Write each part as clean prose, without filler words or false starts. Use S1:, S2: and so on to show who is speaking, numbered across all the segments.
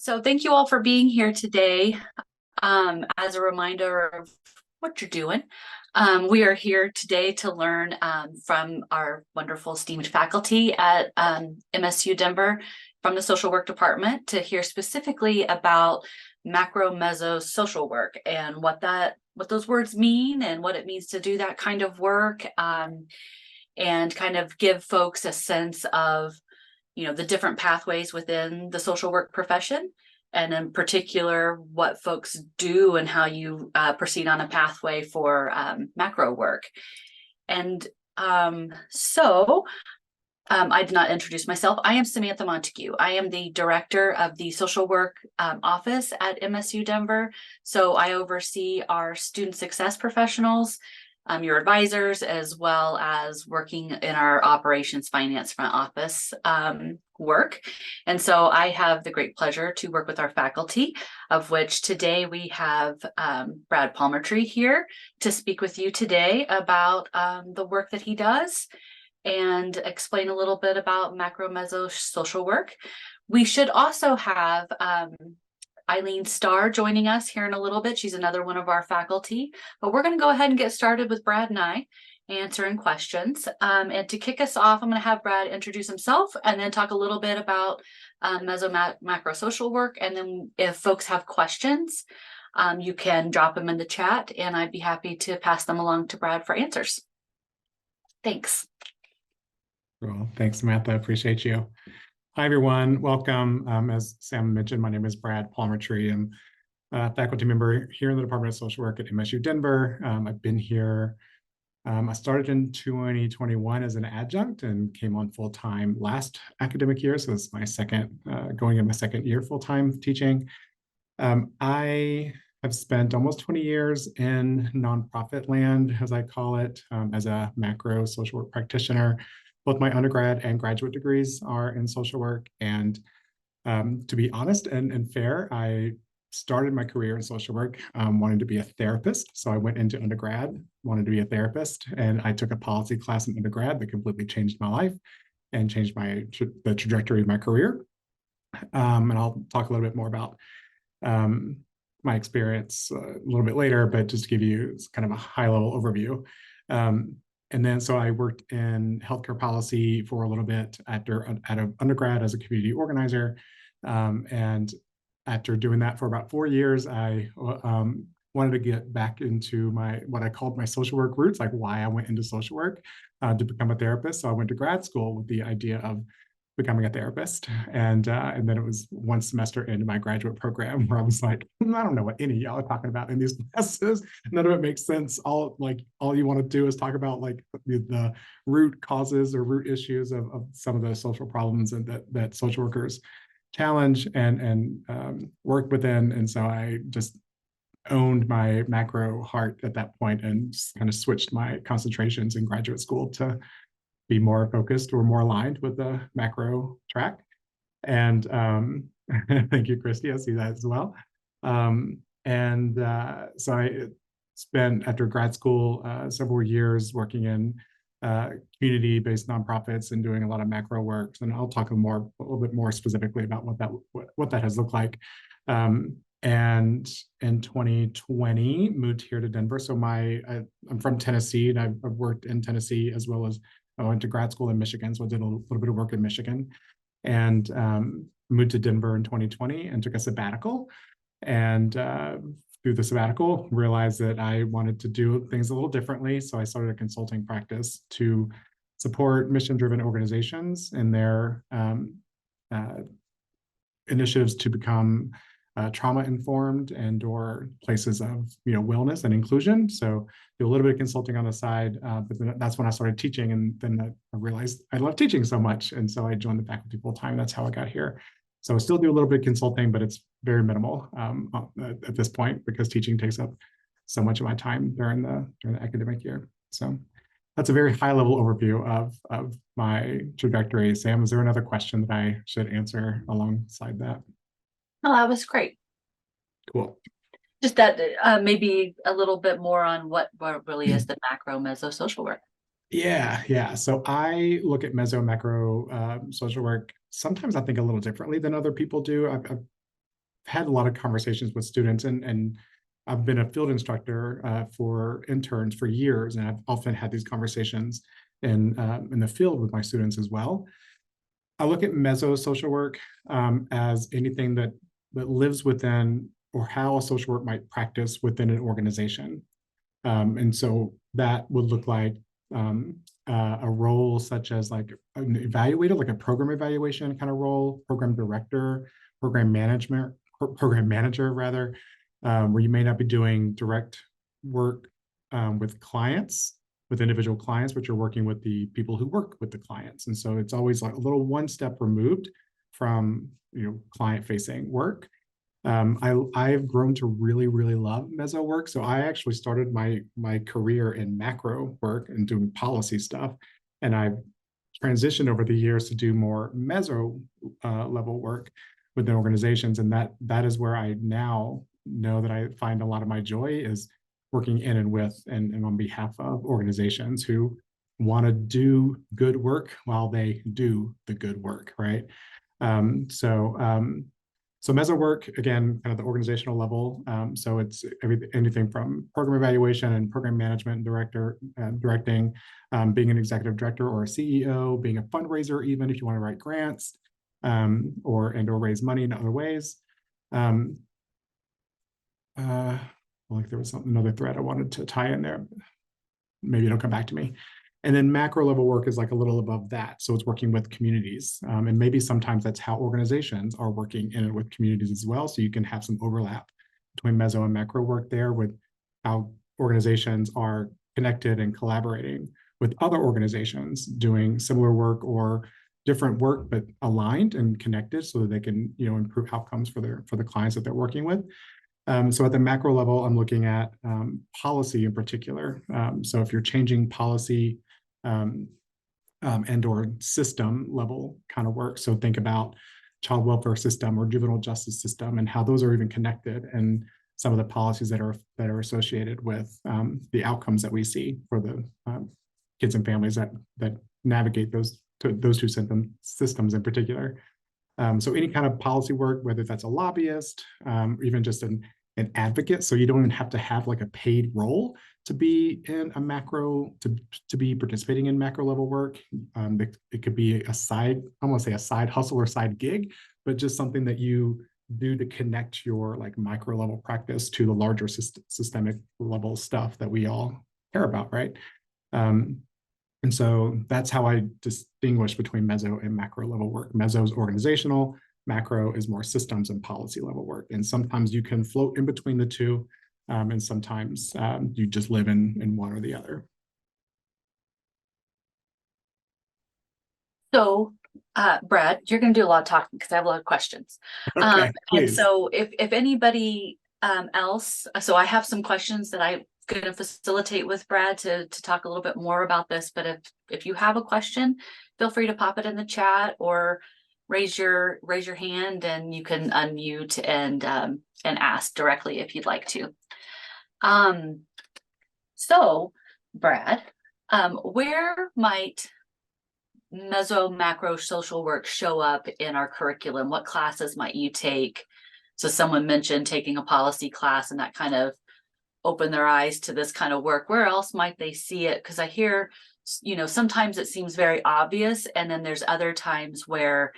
S1: So thank you all for being here today. As a reminder of what you're doing, we are here today to learn from our wonderful esteemed faculty at MSU Denver from the social work department to hear specifically about macro mezzo social work and what those words mean and what it means to do that kind of work, and kind of give folks a sense of the different pathways within the social work profession, and in particular what folks do and how you proceed on a pathway for macro work. And I did not introduce myself. I am Samantha Montague. I am the director of the social work office at MSU Denver. So I oversee our student success professionals, your advisors, as well as working in our operations finance front office work. And so I have the great pleasure to work with our faculty, of which today we have Brad Palmertree here to speak with you today about the work that he does and explain a little bit about macro mezzo social work. We should also have Eileen Starr joining us here in a little bit. She's another one of our faculty, but we're going to go ahead and get started with Brad and I answering questions. And to kick us off, I'm going to have Brad introduce himself and then talk a little bit about mezzo macro social work. And then if folks have questions, you can drop them in the chat and I'd be happy to pass them along to Brad for answers. Thanks.
S2: Well, thanks, Samantha. I appreciate you. Hi, everyone. Welcome. As Sam mentioned, my name is Brad Palmertree. I'm a faculty member here in the Department of Social Work at MSU Denver. I've been here. I started in 2021 as an adjunct and came on full-time last academic year. So it's my going in my second year full-time teaching. I have spent almost 20 years in nonprofit land, as I call it, as a macro social work practitioner. Both my undergrad and graduate degrees are in social work. And to be honest and fair, I started my career in social work wanting to be a therapist. So I went into undergrad, wanted to be a therapist, and I took a policy class in undergrad that completely changed my life and changed the trajectory of my career. And I'll talk a little bit more about my experience a little bit later, but just to give you kind of a high-level overview. And then so I worked in healthcare policy for a little bit at an undergrad as a community organizer. And after doing that for about 4 years, I wanted to get back into what I called my social work roots, like why I went into social work to become a therapist. So I went to grad school with the idea of becoming a therapist. And then it was one semester into my graduate program where I was like, I don't know what any of y'all are talking about in these classes. None of it makes sense. All you want to do is talk about like the root causes or root issues of some of the social problems and that social workers challenge and work within. And so I just owned my macro heart at that point and just kind of switched my concentrations in graduate school to be more focused or more aligned with the macro track. And thank you, Christy. I see that as well. So I spent, after grad school, several years working in community-based nonprofits and doing a lot of macro work. And I'll talk a little bit more specifically about what that has looked like. And in 2020, moved here to Denver. So I'm from Tennessee, and I've worked in Tennessee as well as I went to grad school in Michigan, so I did a little bit of work in Michigan, and moved to Denver in 2020 and took a sabbatical. And through the sabbatical, realized that I wanted to do things a little differently. So I started a consulting practice to support mission-driven organizations in their initiatives to become trauma-informed or places of wellness and inclusion. So do a little bit of consulting on the side, but then that's when I started teaching, and then I realized I love teaching so much, and so I joined the faculty full-time. That's how I got here. So I still do a little bit of consulting, but it's very minimal at this point because teaching takes up so much of my time during the academic year. So that's a very high-level overview of my trajectory. Sam, is there another question that I should answer alongside that?
S1: Oh, that was great.
S2: Cool.
S1: Just that maybe a little bit more on what really is the macro mezzo social work.
S2: Yeah. So I look at mezzo macro social work. Sometimes I think a little differently than other people do. had a lot of conversations with students, and I've been a field instructor for interns for years, and I've often had these conversations in the field with my students as well. I look at mezzo social work as anything that lives within, or how a social work might practice within an organization. And so that would look like a role such as like an evaluator, like a program evaluation kind of role, program director, program manager rather, where you may not be doing direct work with clients, with individual clients, but you're working with the people who work with the clients. And so it's always like a little one step removed from, client facing work. I've grown to really, really love mezzo work. So I actually started my career in macro work and doing policy stuff. And I've transitioned over the years to do more mezzo level work within organizations. And that is where I now know that I find a lot of my joy is working in and with and on behalf of organizations who want to do good work while they do the good work, right? So mezzo work, again, kind of the organizational level. So it's anything from program evaluation and program management and directing, being an executive director or a CEO, being a fundraiser, even if you want to write grants or raise money in other ways. Like there was another thread I wanted to tie in there. Maybe it'll come back to me. And then macro level work is like a little above that. So it's working with communities. And maybe sometimes that's how organizations are working in and with communities as well. So you can have some overlap between mezzo and macro work there with how organizations are connected and collaborating with other organizations doing similar work or different work, but aligned and connected so that they can, improve outcomes for the clients that they're working with. So at the macro level, I'm looking at policy in particular. So if you're changing policy and or system level kind of work, so think about child welfare system or juvenile justice system and how those are even connected and some of the policies that are associated with the outcomes that we see for the kids and families that navigate those two systems in particular. So any kind of policy work, whether that's a lobbyist, even just an advocate, so you don't even have to have like a paid role to be in a macro, to be participating in macro level work. It could be a side, I want to say a side hustle or side gig, but just something that you do to connect your like micro level practice to the larger systemic level stuff that we all care about, right? And so that's how I distinguish between mezzo and macro level work. Mezzo is organizational, macro is more systems and policy level work. And sometimes you can float in between the two, and sometimes you just live in one or the other.
S1: So, Brad, you're going to do a lot of talking because I have a lot of questions.
S2: Okay,
S1: and so if anybody else, so I have some questions that I'm going to facilitate with Brad to talk a little bit more about this, but if you have a question, feel free to pop it in the chat or raise your hand and you can unmute and ask directly if you'd like to. So Brad, where might mezzo macro social work show up in our curriculum? What classes might you take? So someone mentioned taking a policy class and that kind of opened their eyes to this kind of work. Where else might they see it? Because I hear, sometimes it seems very obvious, and then there's other times where,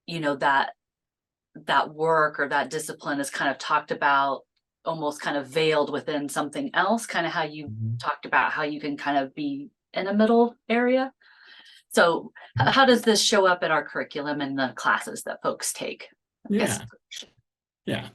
S1: that work or that discipline is kind of talked about, almost kind of veiled within something else, kind of how you talked about how you can kind of be in a middle area. So how does this show up in our curriculum and the classes that folks take?
S2: Yeah.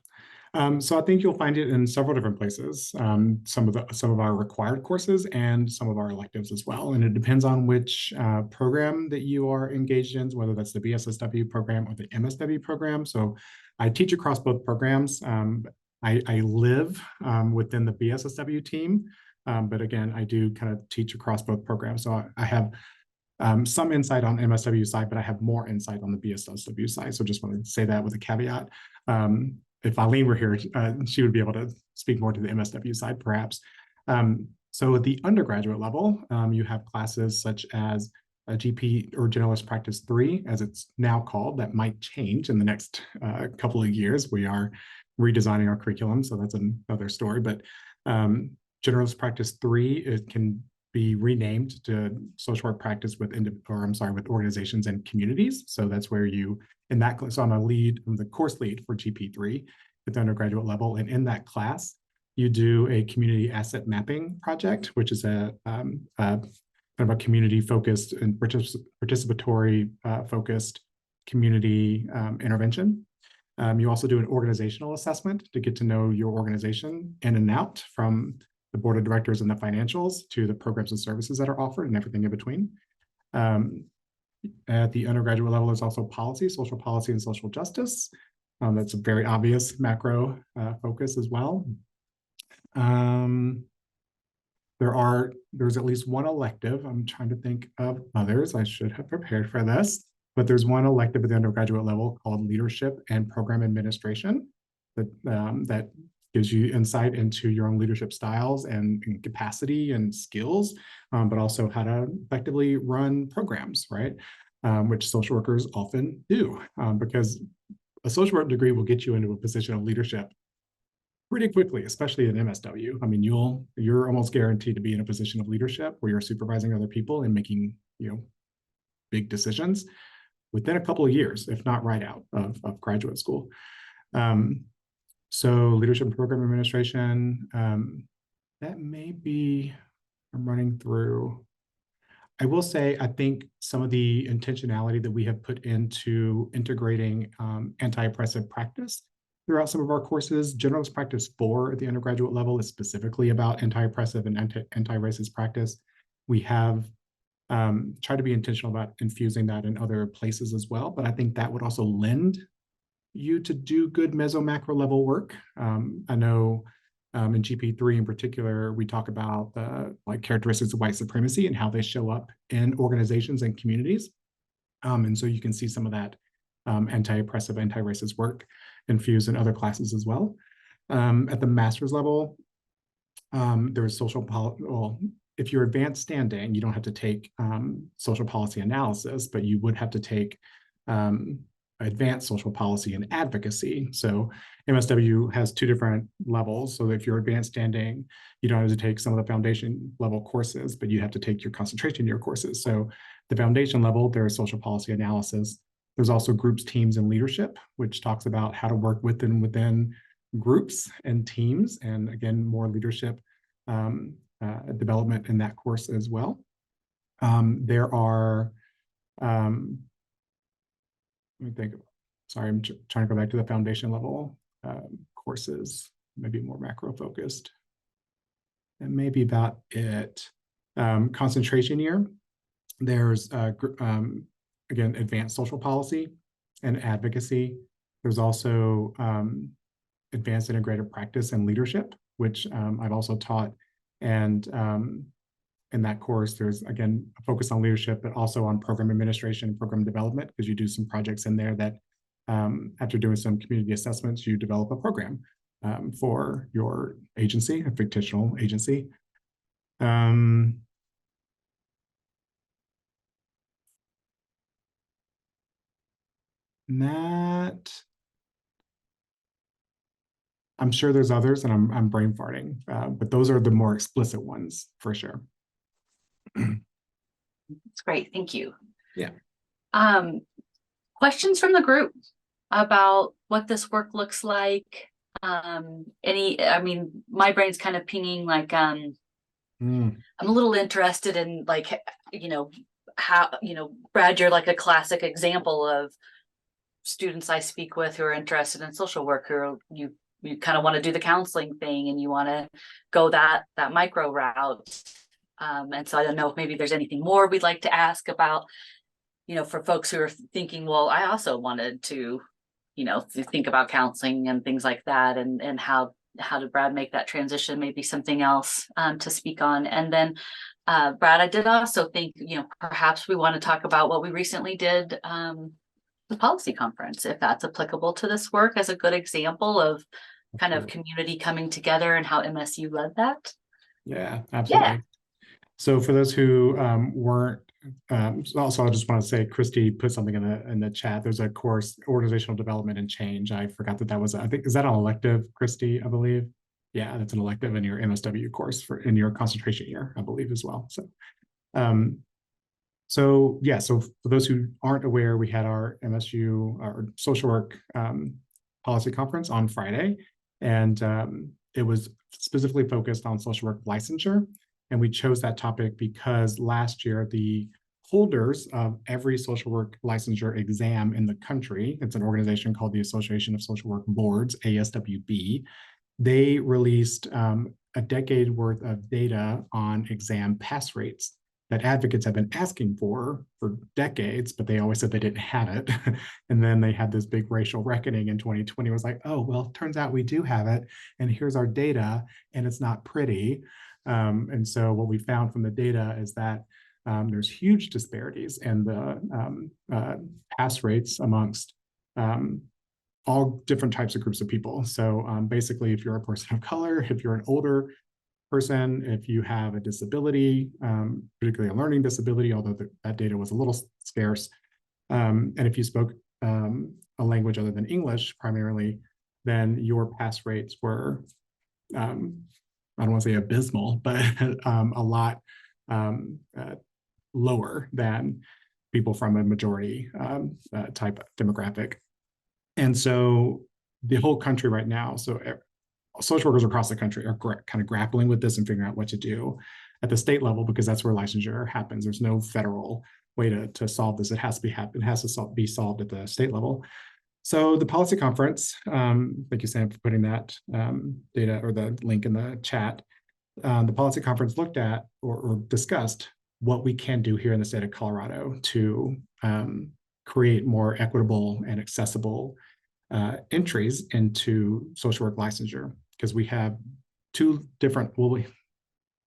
S2: So I think you'll find it in several different places, some of our required courses and some of our electives as well. And it depends on which program that you are engaged in, whether that's the BSSW program or the MSW program. So I teach across both programs. I live within the BSSW team, but again, I do kind of teach across both programs. So I have some insight on MSW side, but I have more insight on the BSSW side. So just want to say that with a caveat. If Eileen were here, she would be able to speak more to the MSW side, perhaps. So at the undergraduate level, you have classes such as a GP or Generalist Practice 3, as it's now called. That might change in the next couple of years. We are redesigning our curriculum, so that's another story. But Generalist Practice 3, it can be renamed to Social Work Practice with organizations and communities. So that's where you, in that class, so I'm the course lead for GP3 at the undergraduate level. And in that class, you do a community asset mapping project, which is a kind of a community-focused and participatory focused community intervention. You also do an organizational assessment to get to know your organization in and out, from the board of directors and the financials to the programs and services that are offered and everything in between. At the undergraduate level, there's also policy, social policy, and social justice. That's a very obvious macro focus as well. There's at least one elective. I'm trying to think of others. I should have prepared for this, but there's one elective at the undergraduate level called Leadership and Program Administration that gives you insight into your own leadership styles and capacity and skills, but also how to effectively run programs, right? Which social workers often do, because a social work degree will get you into a position of leadership pretty quickly, especially in MSW. I mean, you're almost guaranteed to be in a position of leadership where you're supervising other people and making, big decisions within a couple of years, if not right out of graduate school. So leadership and program administration, that may be, I'm running through. I will say, I think some of the intentionality that we have put into integrating anti-oppressive practice throughout some of our courses. Generalist Practice 4 at the undergraduate level is specifically about anti-oppressive and anti-racist practice. We have tried to be intentional about infusing that in other places as well, but I think that would also lend you to do good meso macro level work. I know in GP3 in particular, we talk about the characteristics of white supremacy and how they show up in organizations and communities. And so you can see some of that anti-oppressive, anti-racist work infused in other classes as well. At the master's level, there's social policy. Well, if you're advanced standing, you don't have to take social policy analysis, but you would have to take advanced social policy and advocacy. So MSW has two different levels. So if you're advanced standing, you don't have to take some of the foundation level courses, but you have to take your concentration year courses. So the foundation level, there's social policy analysis. There's also groups, teams, and leadership, which talks about how to work within groups and teams, and again, more leadership development in that course as well. There are, let me think, sorry, I'm trying to go back to the foundation level courses, maybe more macro focused. And maybe about it. Concentration year, there's, again, advanced social policy and advocacy. There's also advanced integrative practice and leadership, which I've also taught. And in that course, there's, again, a focus on leadership, but also on program administration and program development, because you do some projects in there that after doing some community assessments, you develop a program for your agency, a fictional agency. That, I'm sure there's others, and I'm brain farting, but those are the more explicit ones for sure.
S1: That's great. Thank you.
S2: Yeah.
S1: Questions from the group about what this work looks like? I mean, my brain's kind of pinging like, I'm a little interested in how, Brad, you're like a classic example of students I speak with who are interested in social work, who you kind of want to do the counseling thing and you want to go that micro route. And so I don't know if maybe there's anything more we'd like to ask about, for folks who are thinking, well, I also wanted to, think about counseling and things like that, and how did Brad make that transition? Maybe something else to speak on. And then Brad, I did also think, perhaps we want to talk about what we recently did, the policy conference, if that's applicable to this work as a good example of kind of community coming together and how MSU led that.
S2: Yeah, absolutely. Yeah. So for those who weren't So also, I just want to say, Christy put something in the chat. There's a course, organizational development and change. I forgot that was, I think, is that an elective, Christy, I believe? Yeah, that's an elective in your MSW course in your concentration year, I believe, as well. Um, so for those who aren't aware, we had our MSU, our social work policy conference on Friday, and it was specifically focused on social work licensure. And we chose that topic because last year, the holders of every social work licensure exam in the country, it's an organization called the Association of Social Work Boards, ASWB, they released a decade worth of data on exam pass rates that advocates have been asking for decades, but they always said they didn't have it. And then they had this big racial reckoning in 2020. It was like, oh, well, turns out we do have it. And here's our data, and it's not pretty. And so what we found from the data is that there's huge disparities in the pass rates amongst all different types of groups of people. So basically, if you're a person of color, if you're an older person, if you have a disability, particularly a learning disability, although that data was a little scarce, and if you spoke a language other than English primarily, then your pass rates were, I don't want to say abysmal, but a lot lower than people from a majority type demographic. And so the whole country right now, so social workers across the country are kind of grappling with this and figuring out what to do at the state level, because that's where licensure happens. There's no federal way to solve this. It has to be solved at the state level. So the policy conference, thank you, Sam, for putting that data or the link in the chat. The policy conference looked at or discussed what we can do here in the state of Colorado to create more equitable and accessible entries into social work licensure, because we have two different, well,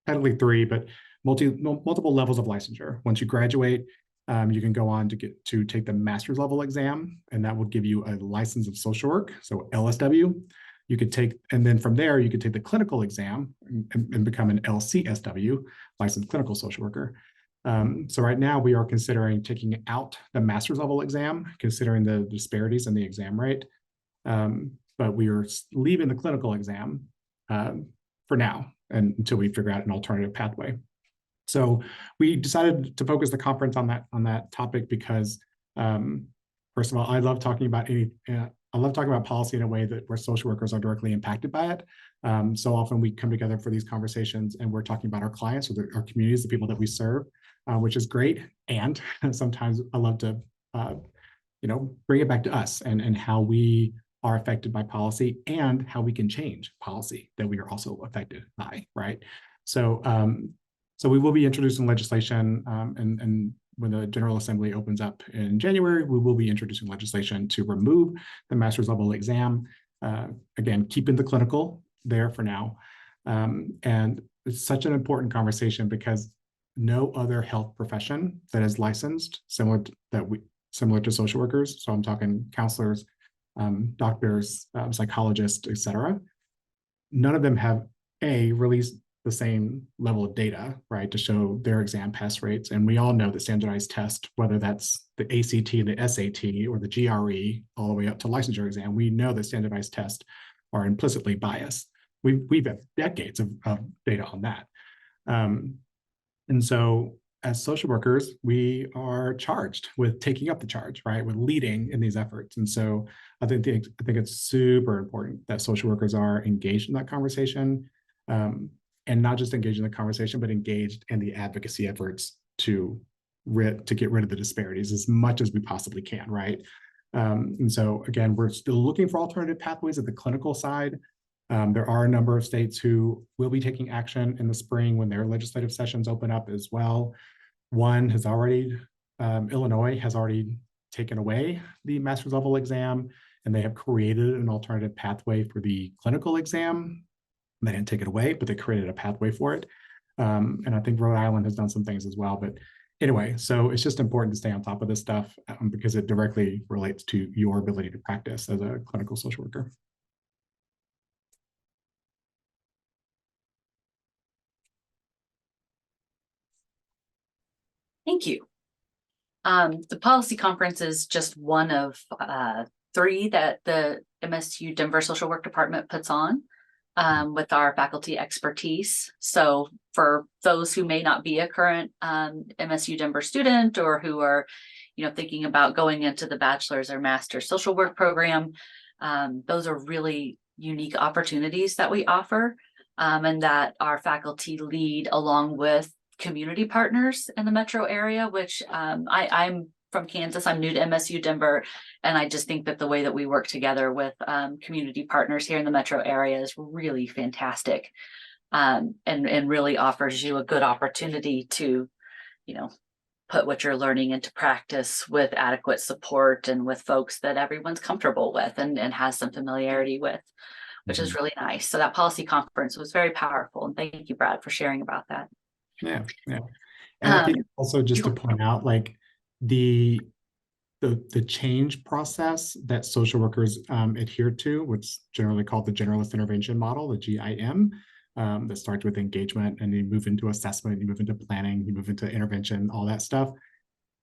S2: technically three, but multiple levels of licensure. Once you graduate, you can go on to take the master's level exam, and that would give you a license of social work, so LSW. You could take, and then from there, you could take the clinical exam and become an LCSW, licensed clinical social worker. So right now we are considering taking out the master's level exam, considering the disparities in the exam rate. But we are leaving the clinical exam for now, and until we figure out an alternative pathway. So we decided to focus the conference on that topic because, first of all, I love talking about policy in a way that where social workers are directly impacted by it. So often we come together for these conversations and we're talking about our clients or our communities, the people that we serve, which is great. And sometimes I love to, bring it back to us and how we are affected by policy and how we can change policy that we are also affected by, right? So, so we will be introducing legislation, and when the General Assembly opens up in January, we will be introducing legislation to remove the master's level exam. Again, keeping the clinical there for now. And it's such an important conversation because no other health profession that is licensed similar to social workers, so I'm talking counselors, doctors, psychologists, et cetera, none of them have released the same level of data, right, to show their exam pass rates. And we all know that standardized tests, whether that's the ACT, the SAT, or the GRE, all the way up to licensure exam, we know that standardized tests are implicitly biased. We've had decades of data on that. And so as social workers, we are charged with taking up the charge, right, with leading in these efforts. And so I think it's super important that social workers are engaged in that conversation, and not just engaged in the conversation, but engaged in the advocacy efforts to get rid of the disparities as much as we possibly can, right? And so again, we're still looking for alternative pathways at the clinical side. There are a number of states who will be taking action in the spring when their legislative sessions open up as well. One has already, Illinois has already taken away the master's level exam, and they have created an alternative pathway for the clinical exam. They didn't take it away, but they created a pathway for it. And I think Rhode Island has done some things as well. But anyway, so it's just important to stay on top of this stuff because it directly relates to your ability to practice as a clinical social worker.
S1: Thank Thank you. The policy conference is just one of 3 that the MSU Denver Social Work Department puts on with our faculty expertise. So for those who may not be a current MSU Denver student, or who are, thinking about going into the bachelor's or master's social work program, those are really unique opportunities that we offer, and that our faculty lead along with community partners in the metro area, which I'm from Kansas. I'm new to MSU Denver, and I just think that the way that we work together with community partners here in the metro area is really fantastic, and really offers you a good opportunity to, put what you're learning into practice with adequate support and with folks that everyone's comfortable with and has some familiarity with, which is really nice. So that policy conference was very powerful, and thank you, Brad, for sharing about that.
S2: Yeah. And I think also just to point out, like the change process that social workers adhere to, what's generally called the generalist intervention model, the GIM, that starts with engagement, and you move into assessment, you move into planning, you move into intervention, all that stuff.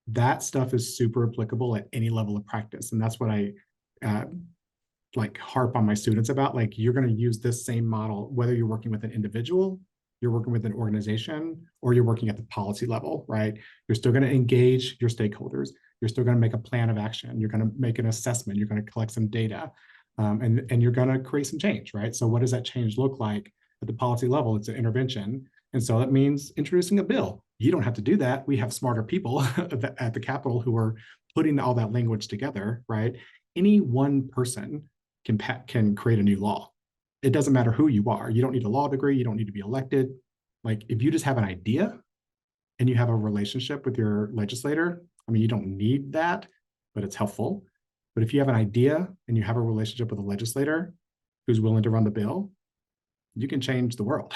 S2: That stuff is super applicable at any level of practice. And that's what I like harp on my students about. Like, you're going to use this same model, whether you're working with an individual, you're working with an organization, or you're working at the policy level, right? You're still going to engage your stakeholders. You're still going to make a plan of action. You're going to make an assessment. You're going to collect some data, and you're going to create some change, right? So what does that change look like at the policy level? It's an intervention. And so that means introducing a bill. You don't have to do that. We have smarter people at the Capitol who are putting all that language together, right? Any one person can create a new law. It doesn't matter who you are. You don't need a law degree. You don't need to be elected. Like, if you just have an idea and you have a relationship with your legislator, I mean, you don't need that, but it's helpful. But if you have an idea and you have a relationship with a legislator who's willing to run the bill, you can change the world.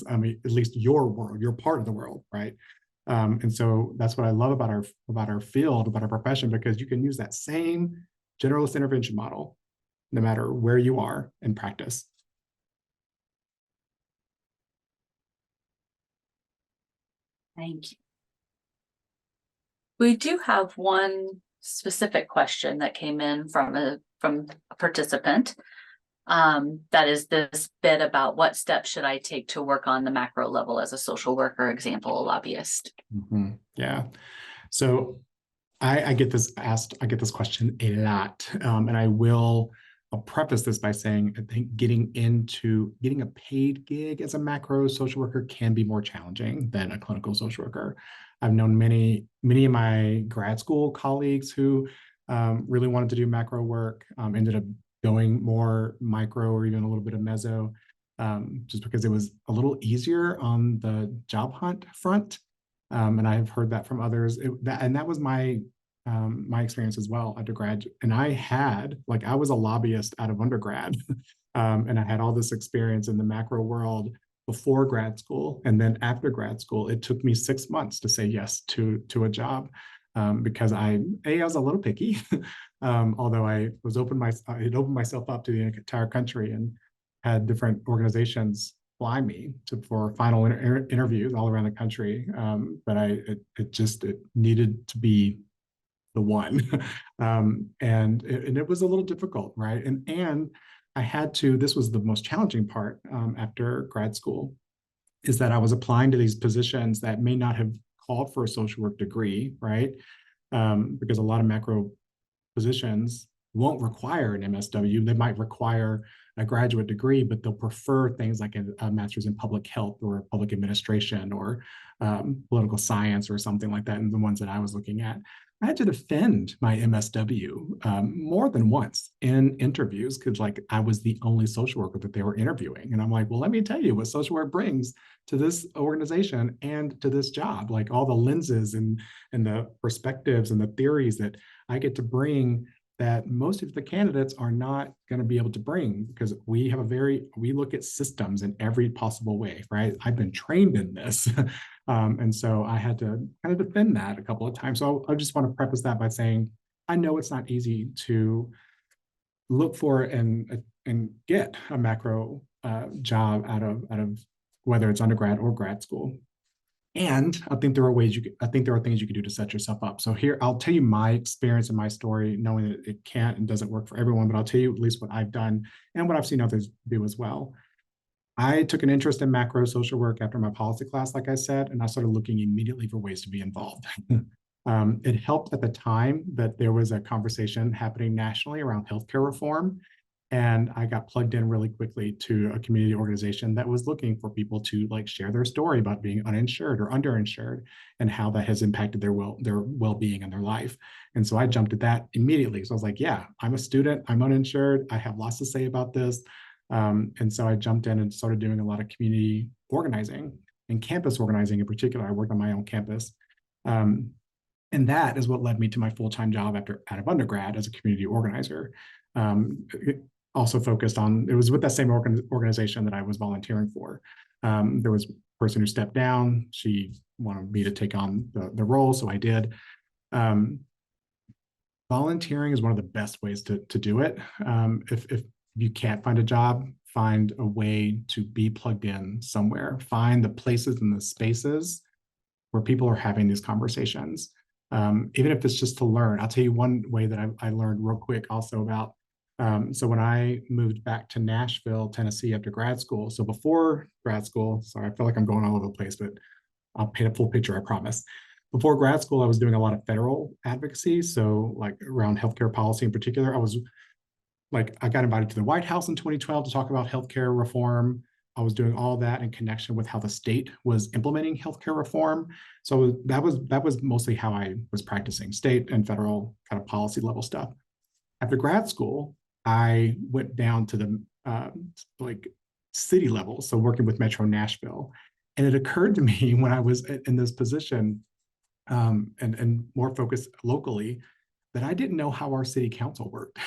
S2: I mean, at least your world, your part of the world, right? And so that's what I love about our field, about our profession, because you can use that same generalist intervention model no matter where you are in practice.
S1: Thank you. We do have one specific question that came in from a participant. That is this bit about what steps should I take to work on the macro level as a social worker, example, a lobbyist.
S2: Yeah. So I get this question a lot, and I'll preface this by saying, I think getting a paid gig as a macro social worker can be more challenging than a clinical social worker. I've known many of my grad school colleagues who really wanted to do macro work, ended up going more micro or even a little bit of mezzo, just because it was a little easier on the job hunt front. And I've heard that from others. That was my experience as well undergrad. And I was a lobbyist out of undergrad, and I had all this experience in the macro world before grad school. And then after grad school, it took me 6 months to say yes to a job, because I was a little picky, although I had opened myself up to the entire country and had different organizations fly me for final interviews all around the country. But it needed to be the one. And it was a little difficult, right? And I had to, this was the most challenging part after grad school, is that I was applying to these positions that may not have called for a social work degree, right? Because a lot of macro positions won't require an MSW. They might require a graduate degree, but they'll prefer things like a master's in public health or public administration or political science or something like that. And the ones that I was looking at, I had to defend my MSW more than once in interviews, because I was the only social worker that they were interviewing. And I'm like, well, let me tell you what social work brings to this organization and to this job, like all the lenses and the perspectives and the theories that I get to bring that most of the candidates are not going to be able to bring, because we look at systems in every possible way, right? I've been trained in this. And so I had to kind of defend that a couple of times. So I just want to preface that by saying, I know it's not easy to look for and get a macro job out of whether it's undergrad or grad school. And I think there are ways I think there are things you can do to set yourself up. So here, I'll tell you my experience and my story, knowing that it can't and doesn't work for everyone, but I'll tell you at least what I've done and what I've seen others do as well. I took an interest in macro social work after my policy class, like I said, and I started looking immediately for ways to be involved. It helped at the time that there was a conversation happening nationally around healthcare reform. And I got plugged in really quickly to a community organization that was looking for people to like share their story about being uninsured or underinsured and how that has impacted their well-being and their life. And so I jumped at that immediately. So I was like, yeah, I'm a student, I'm uninsured, I have lots to say about this. And so I jumped in and started doing a lot of community organizing and campus organizing in particular. I worked on my own campus. Um, and that is what led me to my full-time job out of undergrad as a community organizer. Also focused on, it was with that same organization that I was volunteering for. There was a person who stepped down. She wanted me to take on the role, so I did. Volunteering is one of the best ways to do it. If you can't find a job, find a way to be plugged in somewhere. Find the places and the spaces where people are having these conversations. Even if it's just to learn. I'll tell you one way that I learned real quick also about. So when I moved back to Nashville, Tennessee after grad school, so before grad school, sorry, I feel like I'm going all over the place, but I'll paint a full picture, I promise. Before grad school, I was doing a lot of federal advocacy. So like around healthcare policy in particular, I got invited to the White House in 2012 to talk about healthcare reform. I was doing all that in connection with how the state was implementing healthcare reform. So that was mostly how I was practicing state and federal kind of policy level stuff. After grad school, I went down to the like city level, so working with Metro Nashville. And it occurred to me when I was in this position and more focused locally that I didn't know how our city council worked.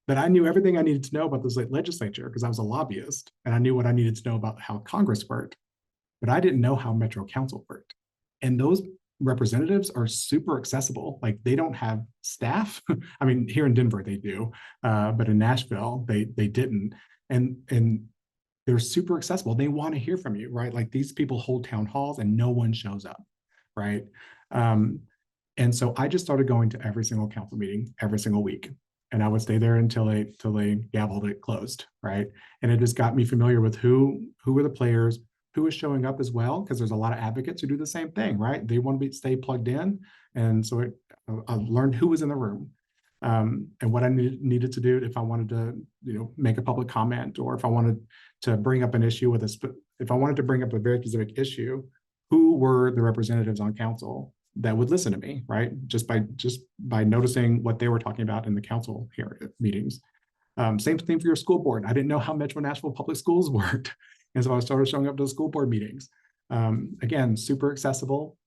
S2: That I knew everything I needed to know about the legislature because I was a lobbyist and I knew what I needed to know about how Congress worked, but I didn't know how Metro Council worked. And those representatives are super accessible. Like they don't have staff. I mean, here in Denver they do, but in Nashville they didn't. And they're super accessible. They want to hear from you, right? Like these people hold town halls and no one shows up, right? And so I just started going to every single council meeting every single week. And I would stay there until they gavelled it closed, right? And it just got me familiar with who were the players, who is showing up as well, because there's a lot of advocates who do the same thing, right? They want to stay plugged in. And so I learned who was in the room and what I needed to do if I wanted to, make a public comment, or if I wanted to bring up an issue if I wanted to bring up a very specific issue, who were the representatives on council that would listen to me, right? Just by noticing what they were talking about in the council meetings. Same thing for your school board. I didn't know how Metro Nashville Public Schools worked. And so I started showing up to the school board meetings. Again, super accessible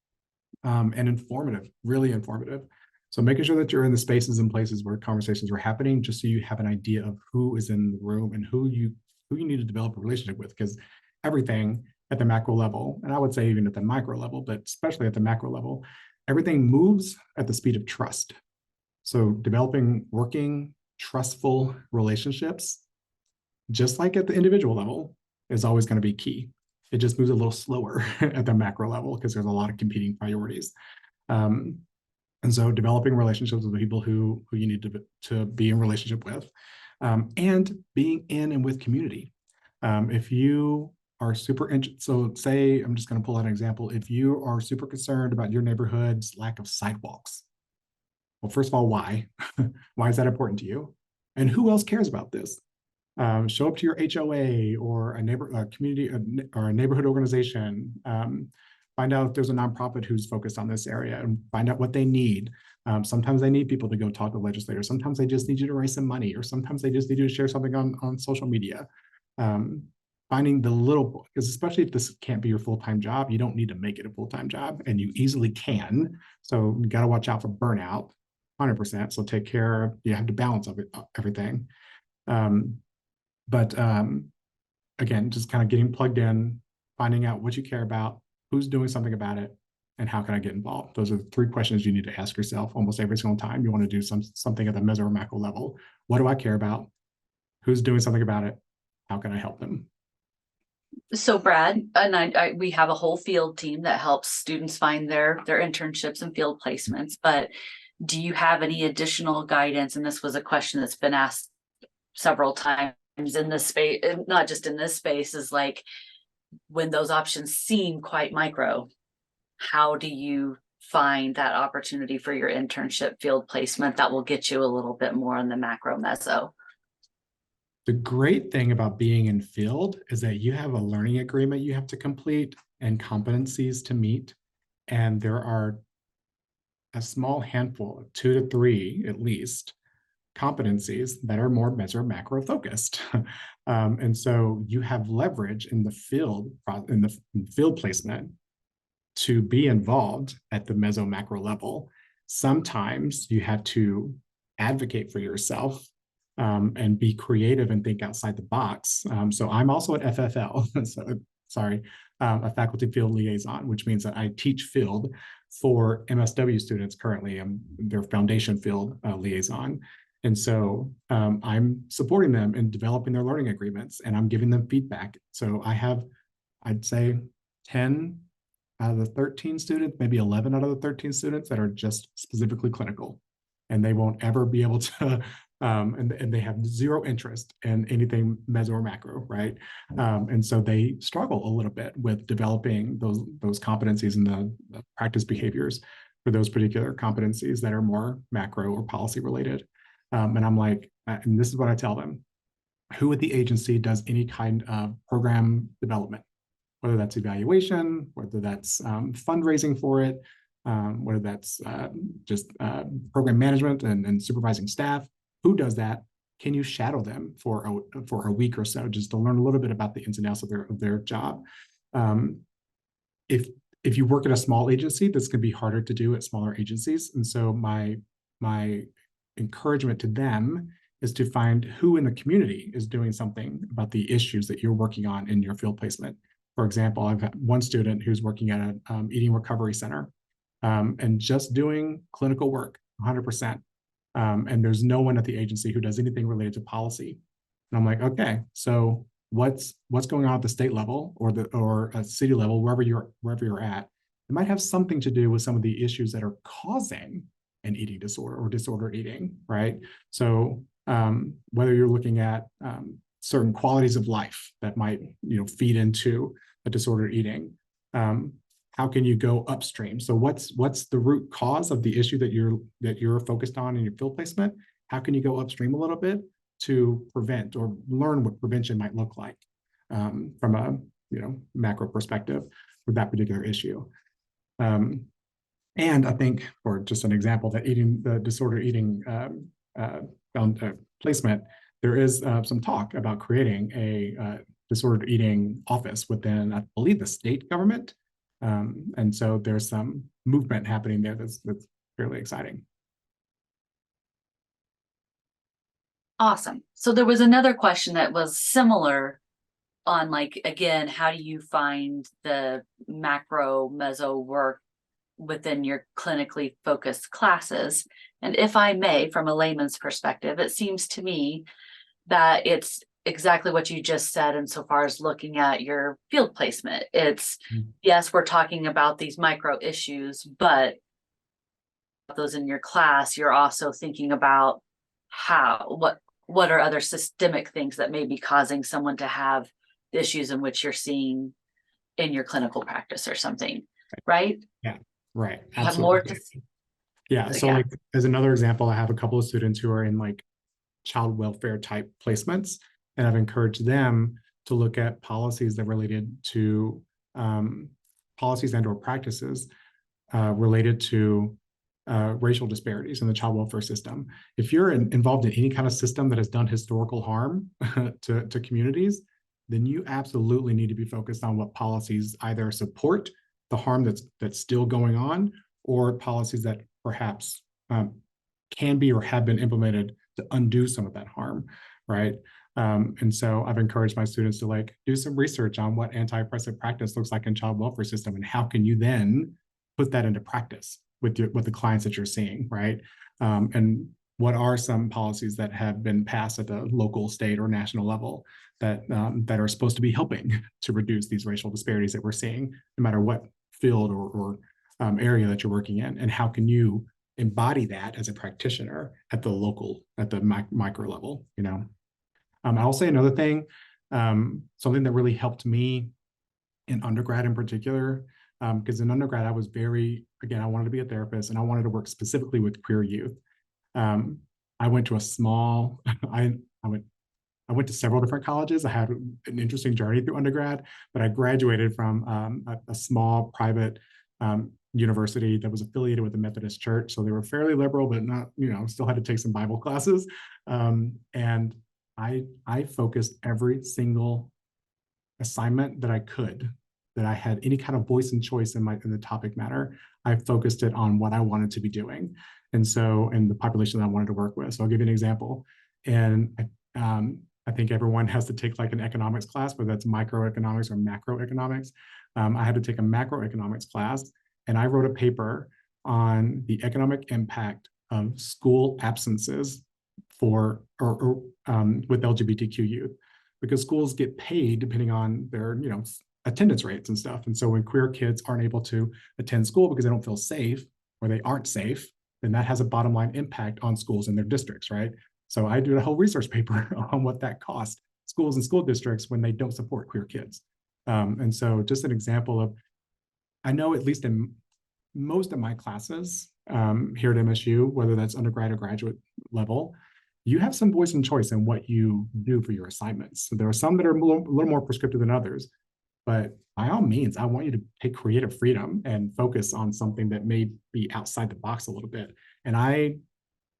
S2: and informative, really informative. So making sure that you're in the spaces and places where conversations are happening, just so you have an idea of who is in the room and who you need to develop a relationship with, because everything at the macro level, and I would say even at the micro level, but especially at the macro level, everything moves at the speed of trust. So developing working, trustful relationships, just like at the individual level, is always going to be key. It just moves a little slower at the macro level because there's a lot of competing priorities. And so developing relationships with the people who you need to be in relationship with, and being in and with community. If you are super interested, so say, I'm just going to pull out an example. If you are super concerned about your neighborhood's lack of sidewalks, well, first of all, why? Why is that important to you? And who else cares about this? Show up to your HOA or a community or a neighborhood organization. Find out if there's a nonprofit who's focused on this area and find out what they need. Sometimes they need people to go talk to legislators. Sometimes they just need you to raise some money, or sometimes they just need you to share something on social media. Finding the little, because especially if this can't be your full-time job, you don't need to make it a full-time job, and you easily can. So you got to watch out for burnout, 100%. So take care, you have to balance of it, everything. But again, just kind of getting plugged in, finding out what you care about, who's doing something about it, and how can I get involved? Those are the 3 questions you need to ask yourself almost every single time you want to do something at the Mezzo or macro level. What do I care about? Who's doing something about it? How can I help them?
S1: So Brad and we have a whole field team that helps students find their internships and field placements. But do you have any additional guidance? And this was a question that's been asked several times in this space, not just in this space, is like when those options seem quite micro, how do you find that opportunity for your internship field placement that will get you a little bit more on the macro mezzo?
S2: The great thing about being in field is that you have a learning agreement you have to complete and competencies to meet. And there are a small handful, 2 to 3 at least, competencies that are more measure macro focused. And so you have leverage in the field placement to be involved at the meso macro level. Sometimes you have to advocate for yourself and be creative and think outside the box. So I'm also at FFL, a faculty field liaison, which means that I teach field for MSW students currently. I'm their foundation field liaison. And so I'm supporting them in developing their learning agreements, and I'm giving them feedback. So I have, I'd say, 10 out of the 13 students, maybe 11 out of the 13 students that are just specifically clinical, and they won't ever be able to, and they have zero interest in anything meso or macro, right? And so they struggle a little bit with developing those competencies and the practice behaviors for those particular competencies that are more macro or policy related. And I'm like, and this is what I tell them: who at the agency does any kind of program development, whether that's evaluation, whether that's fundraising for it, whether that's just program management and supervising staff. Who does that? Can you shadow them for a week or so, just to learn a little bit about the ins and outs of their job? If you work at a small agency, this can be harder to do at smaller agencies. And so my encouragement to them is to find who in the community is doing something about the issues that you're working on in your field placement. For example, I've got one student who's working at an eating recovery center and just doing clinical work 100%. And there's no one at the agency who does anything related to policy. And I'm like, okay, so what's going on at the state level or a city level, wherever you're at? It might have something to do with some of the issues that are causing an eating disorder or disordered eating, right? So whether you're looking at certain qualities of life that might, feed into a disordered eating, how can you go upstream? So what's the root cause of the issue that you're focused on in your field placement? How can you go upstream a little bit to prevent or learn what prevention might look like from a macro perspective for that particular issue? And I think, for just an example, that the disorder eating placement, there is some talk about creating a disordered eating office within, I believe, the state government. And so there's some movement happening there that's fairly exciting.
S1: Awesome. So there was another question that was similar on, like, again, how do you find the macro meso work within your clinically focused classes? And if I may, from a layman's perspective, it seems to me that it's exactly what you just said insofar as looking at your field placement. It's, yes, we're talking about these micro issues, but those in your class, you're also thinking about what are other systemic things that may be causing someone to have issues in which you're seeing in your clinical practice or something, right?
S2: Yeah, right.
S1: You have more
S2: Absolutely.
S1: to
S2: Yeah. So like, as another example, I have a couple of students who are in like child welfare type placements, and I've encouraged them to look at policies that related to policies and or practices related to racial disparities in the child welfare system. If you're involved in any kind of system that has done historical harm to communities, then you absolutely need to be focused on what policies either support the harm that's still going on, or policies that perhaps can be or have been implemented to undo some of that harm, right? And so I've encouraged my students to do some research on what anti-oppressive practice looks like in child welfare system, and how can you then put that into practice with the clients that you're seeing, right? And what are some policies that have been passed at the local, state, or national level that are supposed to be helping to reduce these racial disparities that we're seeing, no matter what field or area that you're working in, and how can you embody that as a practitioner at the local, at the micro level, you know? I'll say another thing, something that really helped me in undergrad in particular, because in undergrad I was again, I wanted to be a therapist and I wanted to work specifically with queer youth. I went to a small, I went to several different colleges. I had an interesting journey through undergrad, but I graduated from a small private university that was affiliated with the Methodist Church. So they were fairly liberal, but not, you know, still had to take some Bible classes. And I focused every single assignment that I could, that I had any kind of voice and choice in the topic matter. I focused it on what I wanted to be doing. And so, and the population that I wanted to work with. So I'll give you an example. And I think everyone has to take like an economics class, whether that's microeconomics or macroeconomics. I had to take a macroeconomics class, and I wrote a paper on the economic impact of school absences for with LGBTQ youth, because schools get paid depending on their, you know, attendance rates and stuff. And so when queer kids aren't able to attend school because they don't feel safe or they aren't safe, then that has a bottom line impact on schools in their districts, right? So I did a whole research paper on what that costs schools and school districts when they don't support queer kids. And so just an example of, I know at least in most of my classes here at MSU, whether that's undergrad or graduate level, you have some voice and choice in what you do for your assignments. So there are some that are a little more prescriptive than others, but by all means, I want you to take creative freedom and focus on something that may be outside the box a little bit. And I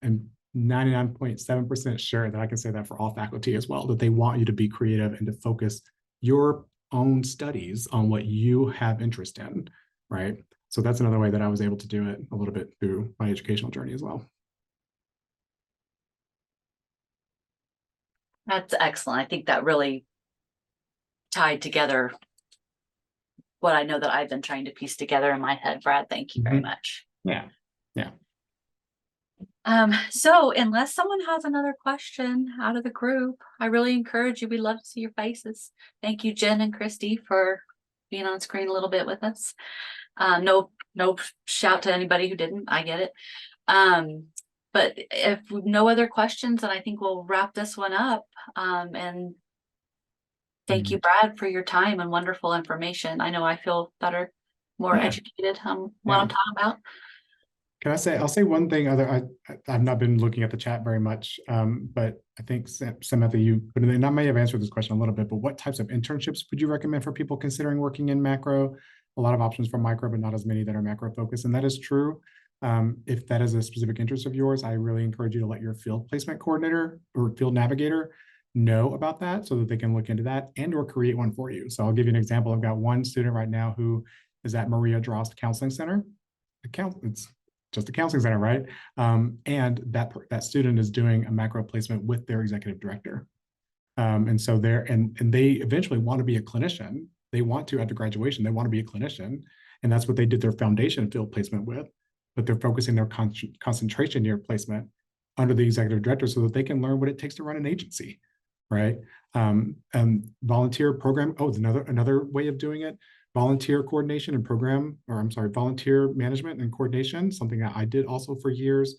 S2: am 99.7% sure that I can say that for all faculty as well, that they want you to be creative and to focus your own studies on what you have interest in, right? So that's another way that I was able to do it a little bit through my educational journey as well.
S1: That's excellent. I think that really tied together what I know that I've been trying to piece together in my head, Brad. Thank you very much.
S2: Yeah. Yeah.
S1: So unless someone has another question out of the group, I really encourage you. We'd love to see your faces. Thank you, Jen and Christy, for being on screen a little bit with us. No shout to anybody who didn't. I get it. But if no other questions, then I think we'll wrap this one up. And thank you, Brad, for your time and wonderful information. I know I feel better, more educated on what I'm talking about.
S2: Can I say, I'll say one thing I've not been looking at the chat very much, but I think Samantha, you put in, and I may have answered this question a little bit, but what types of internships would you recommend for people considering working in macro? A lot of options for micro, but not as many that are macro focused. And that is true. If that is a specific interest of yours, I really encourage you to let your field placement coordinator or field navigator know about that so that they can look into that and or create one for you. So I'll give you an example. I've got one student right now who is at Maria Drost Counseling Center. It's just a counseling center, right? And that student is doing a macro placement with their executive director. And so and they eventually want to be a clinician. They want to, after graduation, they want to be a clinician. And that's what they did their foundation field placement with, but they're focusing their concentration year placement under the executive director so that they can learn what it takes to run an agency, right? And volunteer program, another way of doing it, volunteer coordination and volunteer management and coordination, something that I did also for years.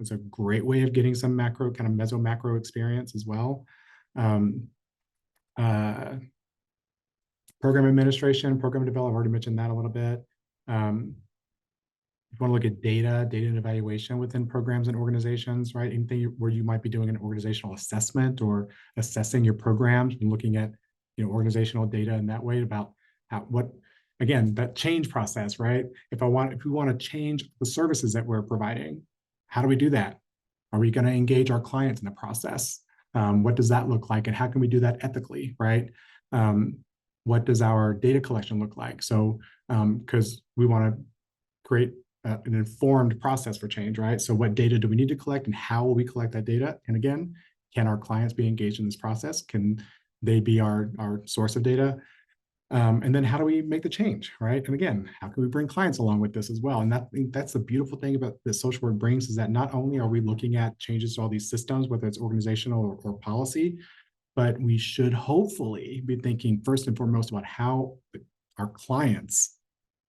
S2: It's a great way of getting some macro, kind of mezzo macro experience as well. Program administration, program development, I've already mentioned that a little bit. If you want to look at data and evaluation within programs and organizations, right? Anything where you might be doing an organizational assessment or assessing your programs and looking at, organizational data in that way about again, that change process, right? If we want to change the services that we're providing, how do we do that? Are we going to engage our clients in the process? What does that look like? And how can we do that ethically, right? What does our data collection look like? So, because we want to create an informed process for change, right? So what data do we need to collect and how will we collect that data? And again, can our clients be engaged in this process? Can they be our source of data? And then how do we make the change, right? And again, how can we bring clients along with this as well? And that's the beautiful thing about the social work brings, is that not only are we looking at changes to all these systems, whether it's organizational or policy, but we should hopefully be thinking first and foremost about how our clients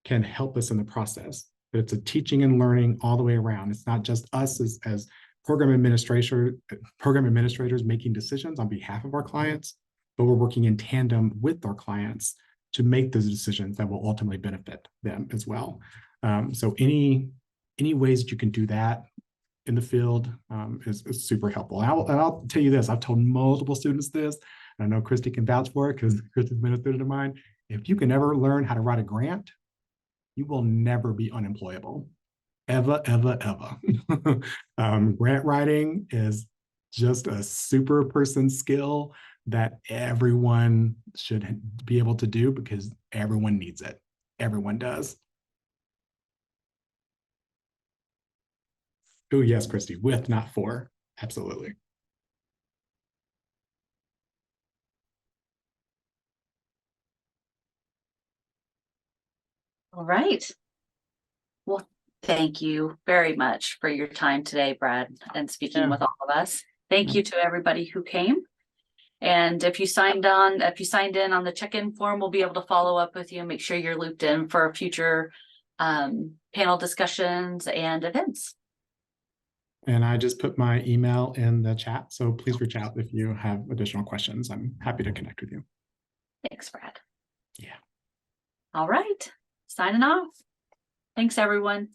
S2: can help us in the process. That it's a teaching and learning all the way around. It's not just us as program administrators making decisions on behalf of our clients, but we're working in tandem with our clients to make those decisions that will ultimately benefit them as well. So any ways that you can do that in the field is super helpful. And I'll tell you this, I've told multiple students this, and I know Christy can vouch for it because Christy's been a student of mine. If you can ever learn how to write a grant, you will never be unemployable. Ever, ever, ever. Grant writing is just a super person skill that everyone should be able to do because everyone needs it. Everyone does. Oh, yes, Christy, with, not for. Absolutely.
S1: All right. Well, thank you very much for your time today, Brad, and speaking with all of us. Thank you to everybody who came. And if you signed in on the check-in form, we'll be able to follow up with you and make sure you're looped in for future panel discussions and events.
S2: And I just put my email in the chat, so please reach out if you have additional questions. I'm happy to connect with you.
S1: Thanks, Brad.
S2: Yeah.
S1: All right. Signing off. Thanks, everyone.